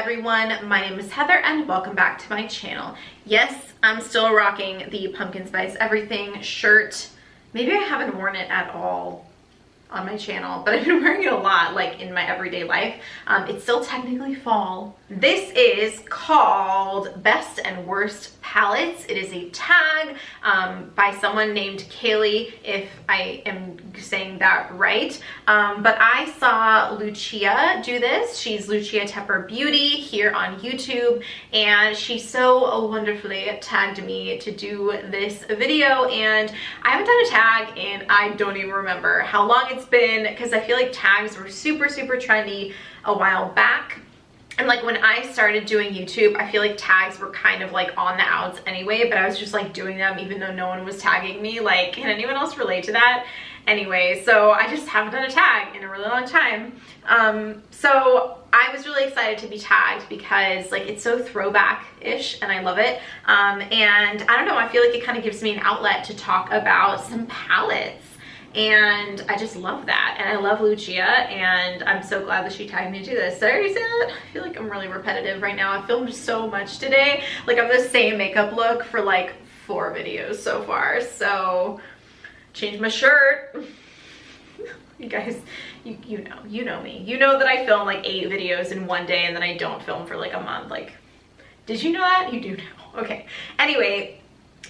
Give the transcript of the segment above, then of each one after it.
everyone, my name is Heather and welcome back to my channel. Yes, I'm still rocking the pumpkin spice everything shirt. Maybe I haven't worn it at all on my channel, but I've been wearing it a lot, like in my everyday life. It's still technically fall. This is called Best and Worst Palettes. It is a tag by someone named Kaylee, if I am saying that right. But I saw Lucia do this. She's Lucia Tepper Beauty here on YouTube, and she so wonderfully tagged me to do this video, and I haven't done a tag and I don't even remember how long it's been, because I feel like tags were super trendy a while back. And like when I started doing YouTube, I feel like tags were kind of like on the outs anyway, but I was just like doing them even though no one was tagging me. Like, can anyone else relate to that? Anyway, so I just haven't done a tag in a really long time. So I was really excited to be tagged because like it's so throwback-ish and I love it. And I don't know, I feel like it kind of gives me an outlet to talk about some palettes. And I just love that, and I love Lucia, and I'm so glad that she tagged me to do this. Did I already say that? I feel like I'm really repetitive right now. I filmed so much today. Like I'm the same makeup look for like 4 videos so far. So changed my shirt. You guys, you know me. You know that I film like 8 videos in one day and then I don't film for like a month. Like, did you know that? You do know. Okay. Anyway,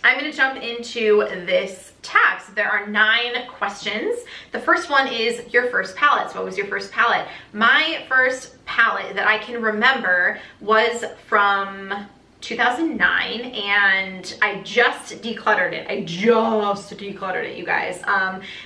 I'm gonna jump into this tag. So there are 9 questions. The first one is your first palettes. What was your first palette? My first palette that I can remember was from 2009, and I just decluttered it. You guys.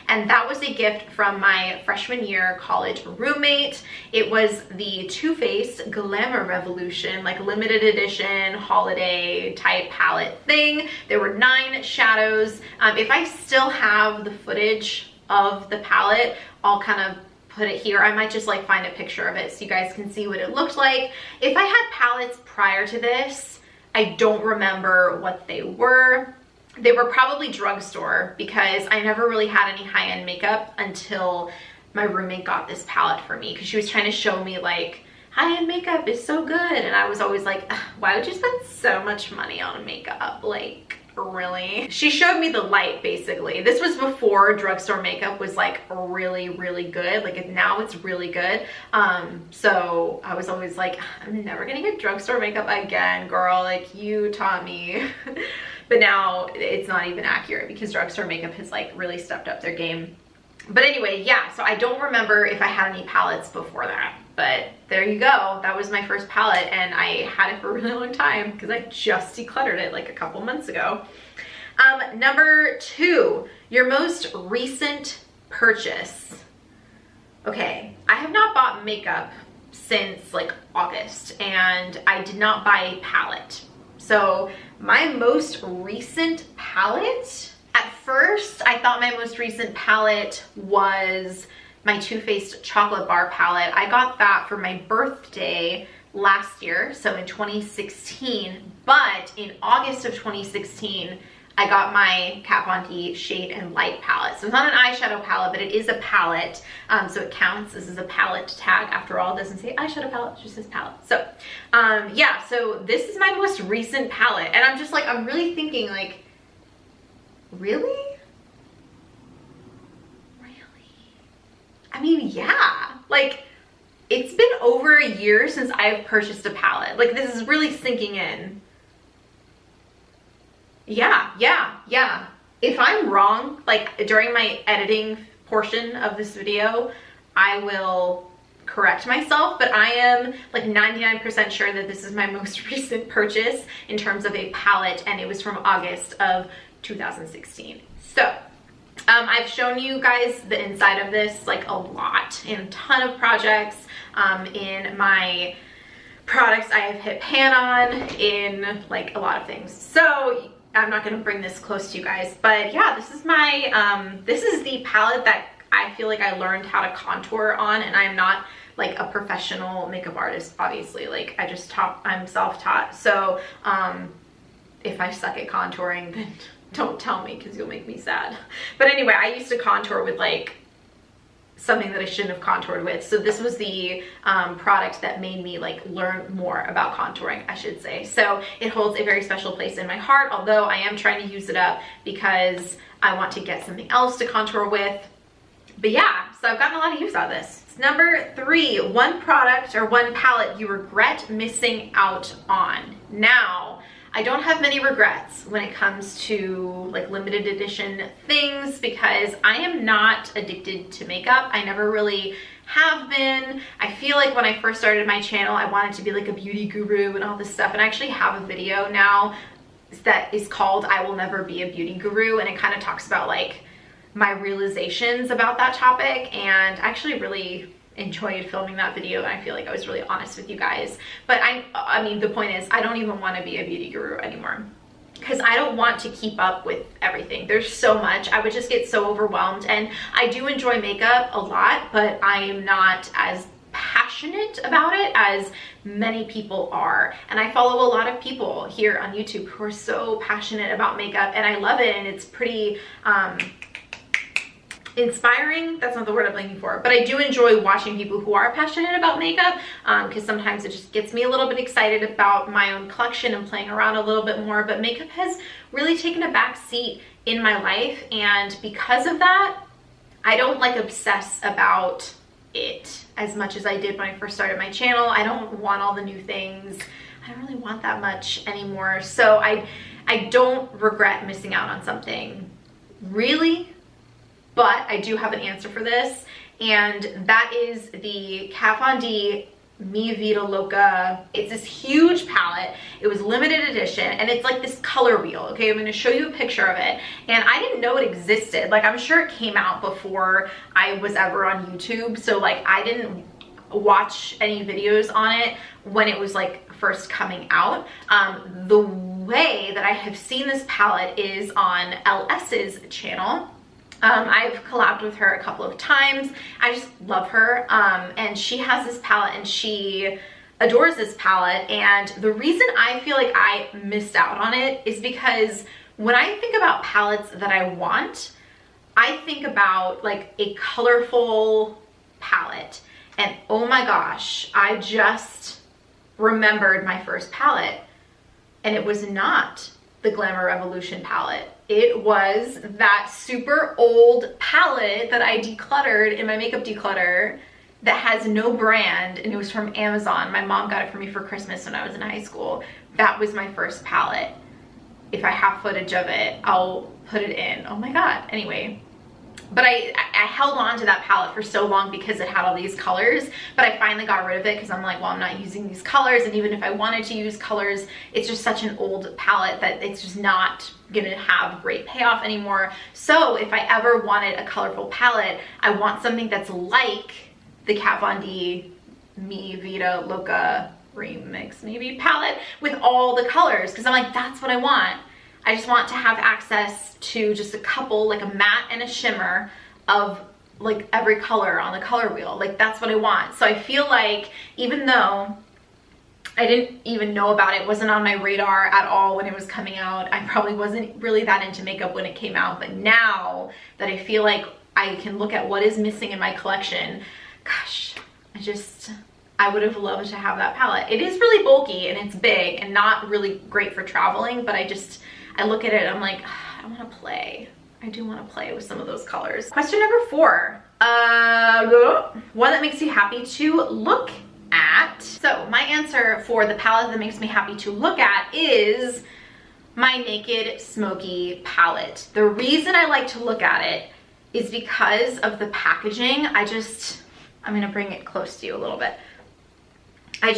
And that was a gift from my freshman year college roommate. It was the Too Faced Glamour Revolution, like limited edition holiday type palette thing. There were 9 shadows. If I still have the footage of the palette, I'll kind of put it here. I might just like find a picture of it so you guys can see what it looked like. If I had palettes prior to this, I don't remember what they were. They were probably drugstore, because I never really had any high-end makeup until my roommate got this palette for me, because she was trying to show me like high-end makeup is so good, and I was always like, why would you spend so much money on makeup? Like, really? She showed me the light, basically. This was before drugstore makeup was like really good. Like now it's really good. So I was always like, I'm never gonna get drugstore makeup again, girl. Like, you taught me. But now it's not even accurate because drugstore makeup has like really stepped up their game. But anyway, yeah, so I don't remember if I had any palettes before that, but there you go. That was my first palette, and I had it for a really long time because I just decluttered it like a couple months ago. Number 2, your most recent purchase. Okay, I have not bought makeup since like August, and I did not buy a palette. So my most recent palette, at first, I thought my most recent palette was my Too Faced Chocolate Bar palette. I got that for my birthday last year, so in 2016. But in August of 2016, I got my Kat Von D Shade and Light palette. So it's not an eyeshadow palette, but it is a palette, so it counts. This is a palette tag. After all, it doesn't say eyeshadow palette, it just says palette. So yeah, so this is my most recent palette, and I'm just like, I'm really thinking like, really? I mean, yeah, like it's been over a year since I've purchased a palette. Like, this is really sinking in. Yeah. If I'm wrong, like during my editing portion of this video, I will correct myself, but I am like 99% sure that this is my most recent purchase in terms of a palette, and it was from August of 2016. So I've shown you guys the inside of this like a lot in a ton of projects, in my products I have hit pan on, in like a lot of things. So I'm not gonna bring this close to you guys, but yeah, this is my, this is the palette that I feel like I learned how to contour on, and I'm not like a professional makeup artist, obviously. Like I'm self-taught. So if I suck at contouring, then don't tell me because you'll make me sad. But anyway, I used to contour with like something that I shouldn't have contoured with. So this was the product that made me like learn more about contouring, I should say. So it holds a very special place in my heart, although I am trying to use it up because I want to get something else to contour with. But yeah, so I've gotten a lot of use out of this. Number 3, one product or one palette you regret missing out on. Now, I don't have many regrets when it comes to like limited edition things because I am not addicted to makeup. I never really have been. I feel like when I first started my channel, I wanted to be like a beauty guru and all this stuff. And I actually have a video now that is called I Will Never Be a Beauty Guru. And it kind of talks about like my realizations about that topic, and I actually really enjoyed filming that video, and I feel like I was really honest with you guys. But I mean, the point is I don't even want to be a beauty guru anymore because I don't want to keep up with everything. There's so much. I would just get so overwhelmed, and I do enjoy makeup a lot, but I am not as passionate about it as many people are. And I follow a lot of people here on YouTube who are so passionate about makeup, and I love it, and it's pretty inspiring. That's not the word I'm looking for, but I do enjoy watching people who are passionate about makeup because sometimes it just gets me a little bit excited about my own collection and playing around a little bit more. But makeup has really taken a back seat in my life, and because of that, I don't like obsess about it as much as I did when I first started my channel. I don't want all the new things. I don't really want that much anymore. So I don't regret missing out on something, really. But I do have an answer for this, and that is the Kat Von D Mi Vida Loca. It's this huge palette. It was limited edition, and it's like this color wheel. Okay, I'm going to show you a picture of it, and I didn't know it existed. Like, I'm sure it came out before I was ever on YouTube, so like I didn't watch any videos on it when it was like first coming out. The way that I have seen this palette is on LS's channel. I've collabed with her a couple of times. I just love her, and she has this palette, and she adores this palette. And the reason I feel like I missed out on it is because when I think about palettes that I want, I think about like a colorful palette, and oh my gosh, I just remembered my first palette, and it was not the Glamour Revolution palette. It was that super old palette that I decluttered in my makeup declutter that has no brand, and it was from Amazon. My mom got it for me for Christmas when I was in high school. That was my first palette. If I have footage of it, I'll put it in. Oh my god. Anyway, but I held on to that palette for so long because it had all these colors, but I finally got rid of it because I'm like, well, I'm not using these colors, and even if I wanted to use colors, it's just such an old palette that it's just not gonna have great payoff anymore. So if I ever wanted a colorful palette, I want something that's like the Kat Von D Mi Vida Loca remix maybe palette with all the colors, because I'm like, that's what I want. I just want to have access to just a couple, like a matte and a shimmer of like every color on the color wheel. Like, that's what I want. So I feel like even though I didn't even know about it, wasn't on my radar at all when it was coming out, I probably wasn't really that into makeup when it came out, but now that I feel like I can look at what is missing in my collection, gosh, I would have loved to have that palette. It is really bulky and it's big and not really great for traveling, but I look at it and I'm like, I want to play. I do want to play with some of those colors. Question number 4. One that makes you happy to look at. So my answer for the palette that makes me happy to look at is my Naked Smoky palette. The reason I like to look at it is because of the packaging. I'm gonna bring it close to you a little bit. I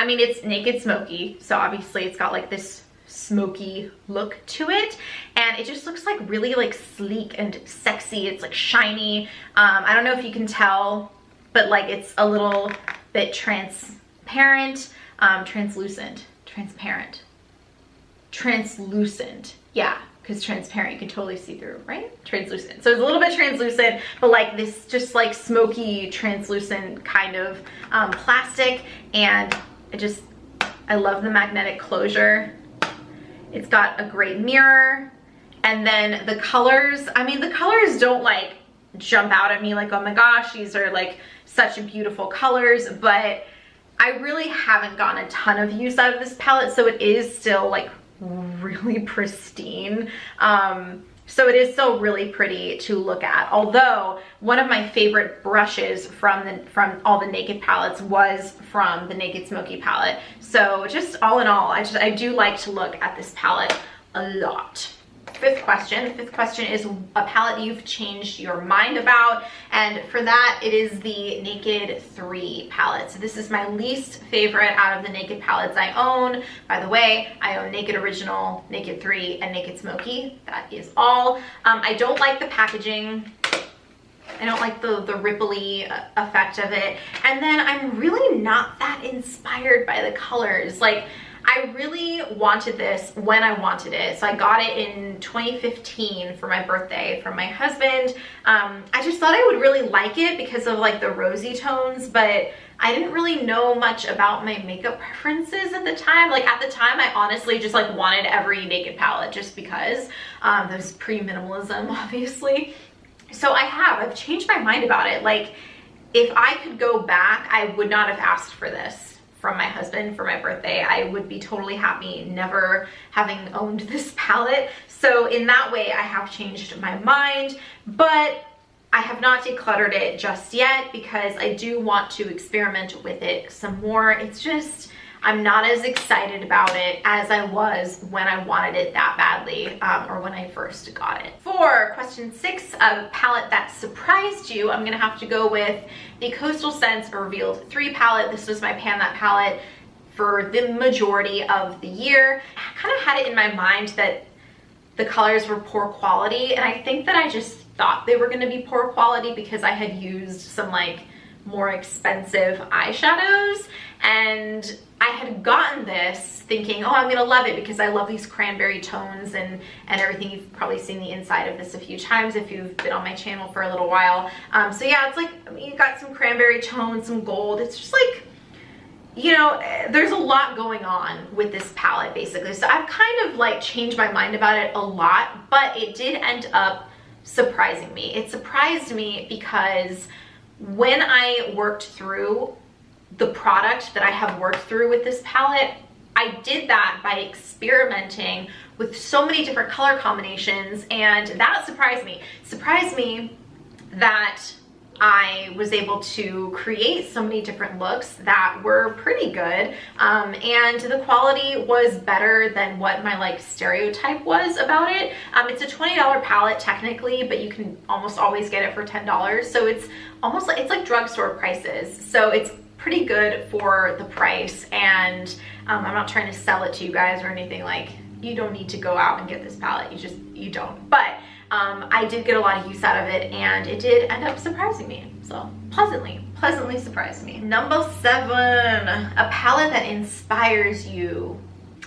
mean, it's Naked Smoky, so obviously it's got like this smoky look to it, and it just looks like really like sleek and sexy. It's like shiny. I don't know if you can tell, but like it's a little bit transparent, translucent, yeah, because transparent you can totally see through, right? Translucent, so it's a little bit translucent, but like this just like smoky translucent kind of plastic. And I love the magnetic closure. It's got a great mirror, and then the colors, I mean, the colors don't like jump out at me like, oh my gosh, these are like such beautiful colors, but I really haven't gotten a ton of use out of this palette, so it is still like really pristine. So it is still really pretty to look at. Although one of my favorite brushes from all the Naked palettes was from the Naked Smoky palette. So just all in all, I do like to look at this palette a lot. Fifth question is a palette you've changed your mind about, and for that it is the Naked 3 palette. So this is my least favorite out of the Naked palettes I own. By the way, I own Naked Original, Naked 3, and Naked Smoky. That is all. I don't like the packaging. I don't like the ripply effect of it, and then I'm really not that inspired by the colors. Like, I really wanted this when I wanted it. So I got it in 2015 for my birthday from my husband. I just thought I would really like it because of like the rosy tones, but I didn't really know much about my makeup preferences at the time. Like at the time, I honestly just like wanted every Naked palette just because. That was pre-minimalism, obviously. So I've changed my mind about it. Like if I could go back, I would not have asked for this from my husband for my birthday. I would be totally happy never having owned this palette. So in that way, I have changed my mind, but I have not decluttered it just yet because I do want to experiment with it some more. It's just, I'm not as excited about it as I was when I wanted it that badly, or when I first got it. For question 6, a palette that surprised you, I'm gonna have to go with the Coastal Scents Revealed 3 palette. This was my Pan That palette for the majority of the year. I kind of had it in my mind that the colors were poor quality, and I think that I just thought they were gonna be poor quality because I had used some like more expensive eyeshadows, and I had gotten this thinking, oh, I'm gonna love it because I love these cranberry tones and everything. You've probably seen the inside of this a few times if you've been on my channel for a little while. So yeah, it's like, I mean, you got some cranberry tones, some gold. It's just like, you know, there's a lot going on with this palette basically. So I've kind of like changed my mind about it a lot, but it did end up surprising me. It surprised me because when I worked through the product that I have worked through with this palette, I did that by experimenting with so many different color combinations, and that surprised me. It surprised me that I was able to create so many different looks that were pretty good, and the quality was better than what my like stereotype was about it. It's a $20 palette technically, but you can almost always get it for $10, so it's almost like, it's like drugstore prices, so it's pretty good for the price. And I'm not trying to sell it to you guys or anything. Like, you don't need to go out and get this palette, you don't, but I did get a lot of use out of it, and it did end up surprising me. So pleasantly surprised me. Number 7, a palette that inspires you.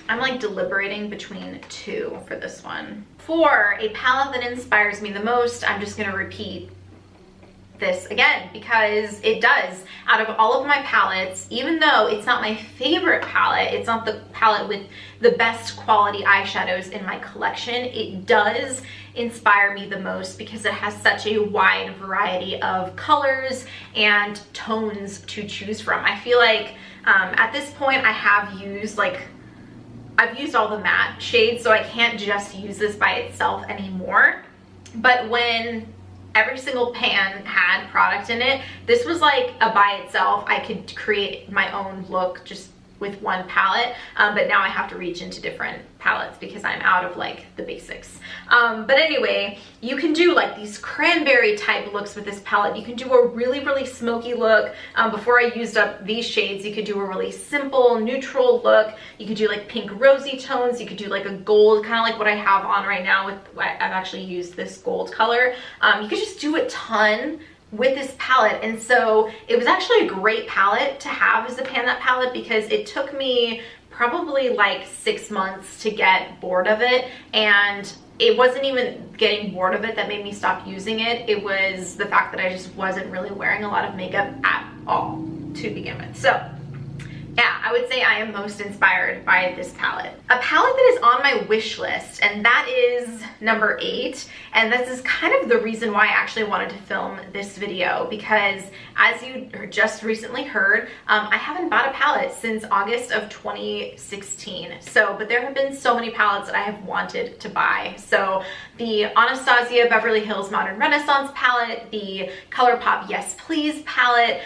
I'm like deliberating between 2 for this one. For a palette that inspires me the most, I'm just gonna repeat this again because it does. Out of all of my palettes, even though it's not my favorite palette, it's not the palette with the best quality eyeshadows in my collection, it does inspire me the most because it has such a wide variety of colors and tones to choose from. I feel like at this point I have used like, I've used all the matte shades, so I can't just use this by itself anymore. But when every single pan had product in it, this was like a by itself. I could create my own look just with one palette, but now I have to reach into different palettes because I'm out of like the basics. But anyway, you can do like these cranberry type looks with this palette. You can do a really smoky look. Before I used up these shades, you could do a really simple neutral look. You could do like pink rosy tones. You could do like a gold, kind of like what I have on right now with, I've actually used this gold color. You could just do a ton with this palette, and so it was actually a great palette to have as a Pan That palette because it took me probably like 6 months to get bored of it, and it wasn't even getting bored of it that made me stop using it. It was the fact that I just wasn't really wearing a lot of makeup at all to begin with. So yeah, I would say I am most inspired by this palette. A palette that is on my wish list, and that is number 8. And this is kind of the reason why I actually wanted to film this video, because as you just recently heard, I haven't bought a palette since August of 2016. But there have been so many palettes that I have wanted to buy. So the Anastasia Beverly Hills Modern Renaissance palette, the ColourPop Yes Please palette,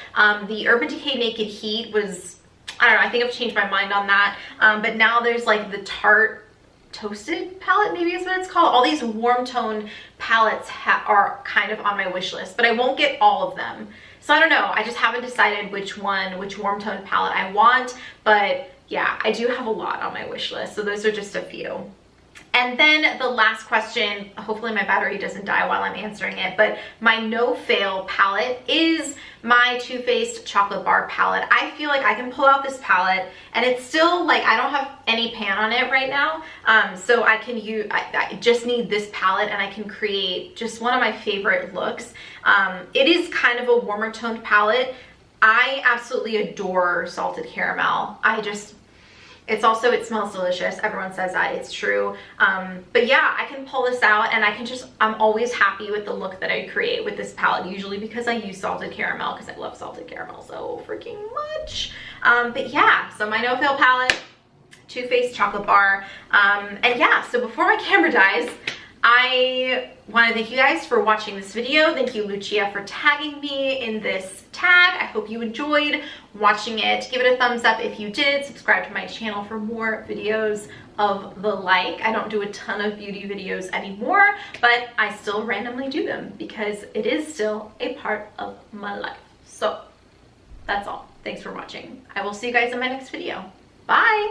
the Urban Decay Naked Heat was, I don't know, I think I've changed my mind on that. But now there's like the Tarte Toasted palette, maybe is what it's called. All these warm tone palettes are kind of on my wish list, but I won't get all of them. So I don't know, I just haven't decided which warm tone palette I want, but yeah, I do have a lot on my wish list, so those are just a few. And then the last question, hopefully my battery doesn't die while I'm answering it, but my no fail palette is my Too Faced Chocolate Bar palette. I feel like I can pull out this palette and it's still like, I don't have any pan on it right now. So I can use, I just need this palette and I can create just one of my favorite looks. It is kind of a warmer toned palette. I absolutely adore salted caramel. It smells delicious. Everyone says that, it's true. But yeah, I can pull this out and I'm always happy with the look that I create with this palette, usually because I use salted caramel, because I love salted caramel so freaking much. But yeah, so my no fail palette, Too Faced Chocolate Bar. And yeah, so before my camera dies, I want to thank you guys for watching this video. Thank you, Lucia, for tagging me in this tag. I hope you enjoyed watching it. Give it a thumbs up if you did. Subscribe to my channel for more videos of the like. I don't do a ton of beauty videos anymore, but I still randomly do them because it is still a part of my life. So that's all. Thanks for watching. I will see you guys in my next video. Bye!